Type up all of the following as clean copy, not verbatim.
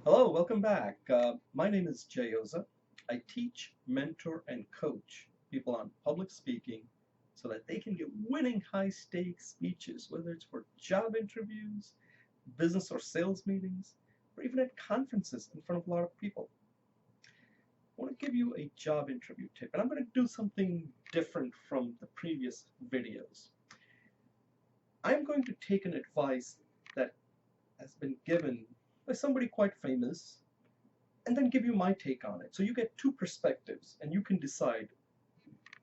Hello, welcome back. My name is Jay Oza. I teach, mentor, and coach people on public speaking so that they can give winning high stakes speeches, whether it's for job interviews, business or sales meetings, or even at conferences in front of a lot of people. I want to give you a job interview tip, and I'm going to do something different from the previous videos. I'm going to take an advice that has been given by somebody quite famous and then give you my take on it. So you get two perspectives and you can decide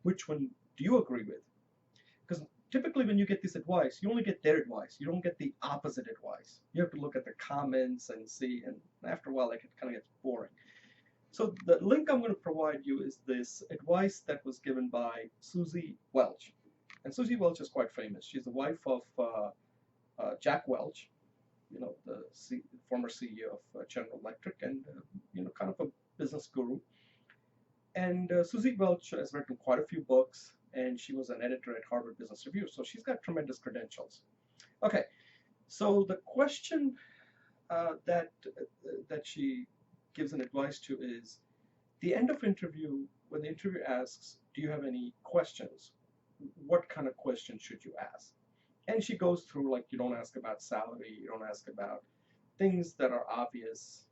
which one do you agree with. Because typically when you get this advice, you only get their advice. You don't get the opposite advice. You have to look at the comments and see, and after a while it kind of gets boring. So the link I'm going to provide you is this advice that was given by Suzy Welch. And Suzy Welch is quite famous. She's the wife of Jack Welch, the former CEO of General Electric, and kind of a business guru. And Suzy Welch has written quite a few books, and she was an editor at Harvard Business Review, so she's got tremendous credentials. Okay, so the question that she gives an advice to is the end of interview, when the interviewer asks, "Do you have any questions?" What kind of questions should you ask? And she goes through, like, you don't ask about salary, you don't ask about things that are obvious.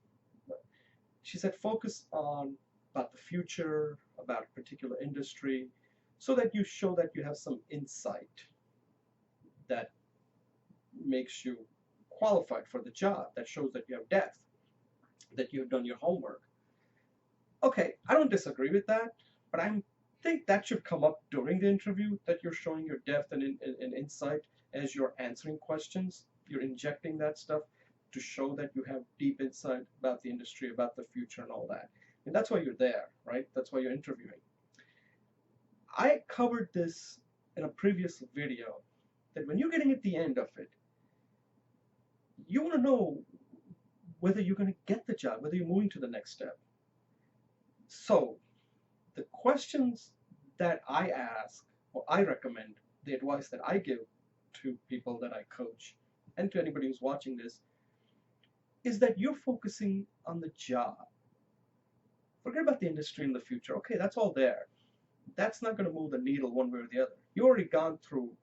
She said focus on about the future, about a particular industry, so that you show that you have some insight that makes you qualified for the job, that shows that you have depth, that you've done your homework. Okay, I don't disagree with that, but I think that should come up during the interview, that you're showing your depth and insight as you're answering questions. You're injecting that stuff to show that you have deep insight about the industry, about the future, and all that. And that's why you're there, right? That's why you're interviewing. I covered this in a previous video, that when you're getting at the end of it, you want to know whether you're going to get the job, whether you're moving to the next step. So the questions that I ask, or I recommend, the advice that I give to people that I coach, and to anybody who's watching this, is that you're focusing on the job. Forget about the industry in the future. Okay, that's all there. That's not going to move the needle one way or the other. You already gone through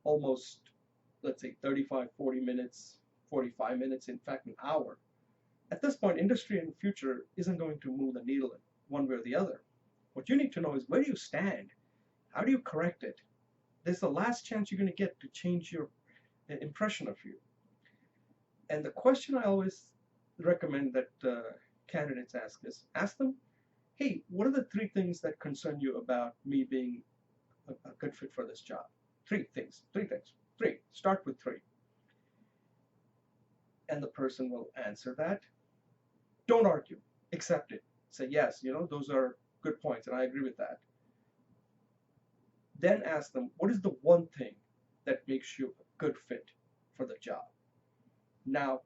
almost, let's say, 35, 40 minutes, 45 minutes, in fact, an hour. At this point, industry in the future isn't going to move the needle one way or the other. What you need to know is, where do you stand? How do you correct it? This is the last chance you're going to get to change your impression of you. And the question I always recommend that candidates ask them, hey, what are the three things that concern you about me being a good fit for this job? Three things. Start with three. And the person will answer that. Don't argue. Accept it. Say, yes, those are good points, and I agree with that. Then ask them, what is the one thing that makes you a good fit for the job? Now,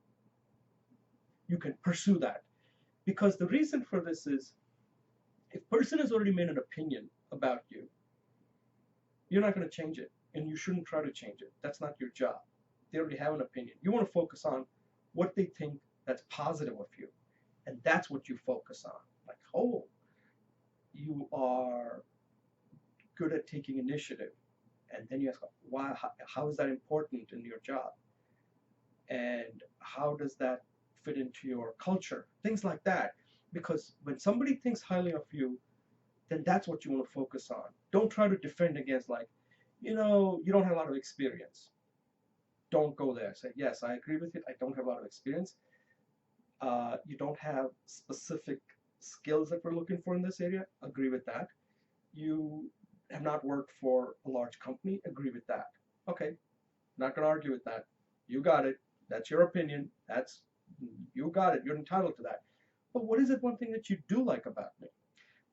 you can pursue that. Because the reason for this is, if a person has already made an opinion about you, you're not going to change it, and you shouldn't try to change it. That's not your job. They already have an opinion. You want to focus on what they think that's positive of you, and that's what you focus on. Like, oh, you are good at taking initiative, and then you ask, why? How is that important in your job? And how does that fit into your culture? Things like that. Because when somebody thinks highly of you, then that's what you want to focus on. Don't try to defend against, like, you don't have a lot of experience. Don't go there. Say, yes, I agree with you. I don't have a lot of experience. You don't have specific skills that we're looking for in this area. Agree with that. You have not worked for a large company. Agree with that. Okay, not going to argue with that. You got it. That's your opinion. You got it. You're entitled to that. But what is it one thing that you do like about me,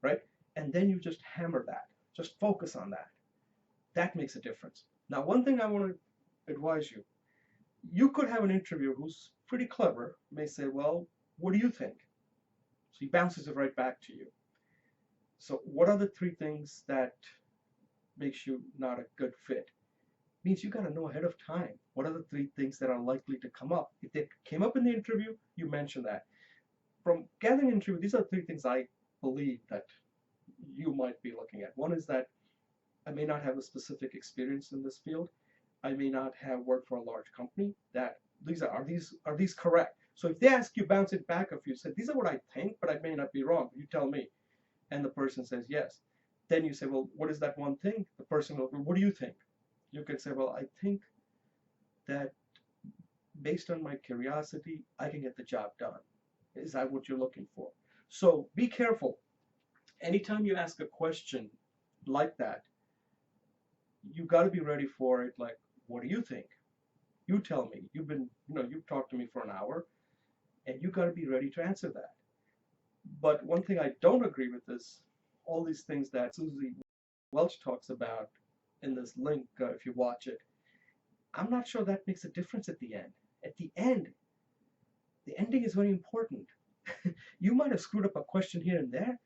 right? And then you just hammer that. Just focus on that. That makes a difference. Now, one thing I want to advise you, you could have an interviewer who's pretty clever, may say, well, what do you think? So he bounces it right back to you. So what are the three things that makes you not a good fit? Means you got to know ahead of time what are the three things that are likely to come up. If they came up in the interview, you mention that. from gathering interview, these are three things I believe that you might be looking at. One is that I may not have a specific experience in this field. I may not have worked for a large company. That are these correct? So if they ask you, bounce it back. If you say these are what I think, but I may not be wrong, you tell me, and the person says yes. Then you say, well, what is that one thing? The person will, what do you think? You can say, well, I think that based on my curiosity, I can get the job done. Is that what you're looking for? So be careful. Anytime you ask a question like that, you got to be ready for it. Like, what do you think? You tell me. You've talked to me for an hour, and you got to be ready to answer that. But one thing I don't agree with is all these things that Suzy Welch talks about in this link. If you watch it, I'm not sure that makes a difference at the end. At the end, the ending is very important. You might have screwed up a question here and there.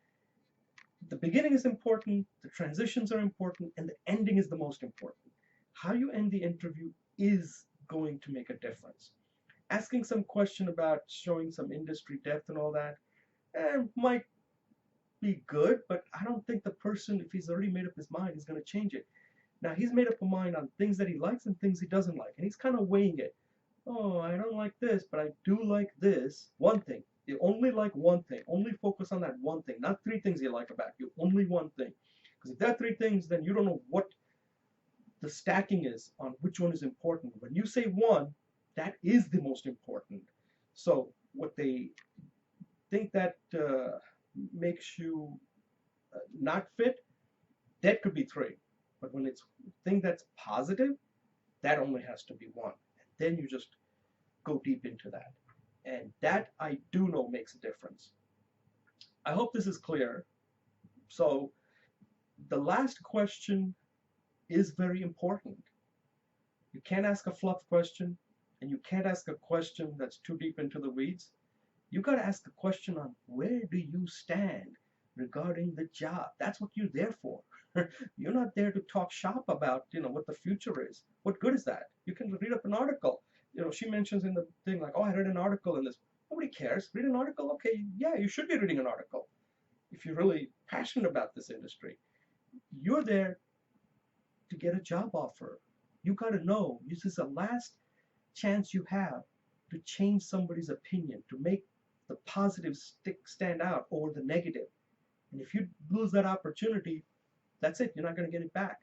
The beginning is important, the transitions are important, and the ending is the most important. How you end the interview is going to make a difference. Asking some question about showing some industry depth and all that might be good, but I don't think the person, if he's already made up his mind, is going to change it. Now, he's made up a mind on things that he likes and things he doesn't like, and he's kind of weighing it. Oh, I don't like this, but I do like this one thing. You only like one thing. Only focus on that one thing, not three things you like about you. Only one thing. Because if there are three things, then you don't know what the stacking is on which one is important. When you say one, that is the most important. So what they think that makes you not fit, that could be three. But when it's thing that's positive, that only has to be one. And then you just go deep into that. And that I do know makes a difference. I hope this is clear. So the last question is very important. You can't ask a fluff question, and you can't ask a question that's too deep into the weeds. You got to ask a question on where do you stand regarding the job. That's what you're there for. You're not there to talk shop about, what the future is. What good is that? You can read up an article. She mentions in the thing like, oh, I read an article in this. Nobody cares. Read an article? Okay, yeah, you should be reading an article if you're really passionate about this industry. You're there to get a job offer. You got to know this is the last chance you have to change somebody's opinion, to make the positive stand out over the negative. And if you lose that opportunity, that's it. You're not going to get it back.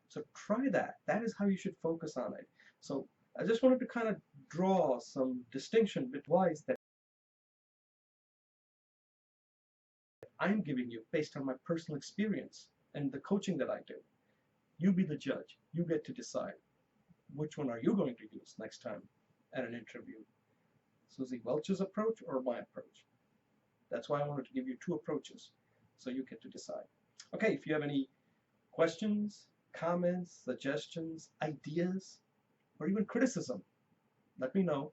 So try that. That is how you should focus on it. So I just wanted to kind of draw some distinction between advice that I'm giving you based on my personal experience and the coaching that I do. You be the judge. You get to decide which one are you going to use next time at an interview. Suzy Welch's approach or my approach. That's why I wanted to give you two approaches so you get to decide. Okay, if you have any questions, comments, suggestions, ideas, or even criticism, let me know.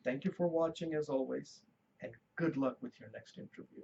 Thank you for watching as always, and good luck with your next interview.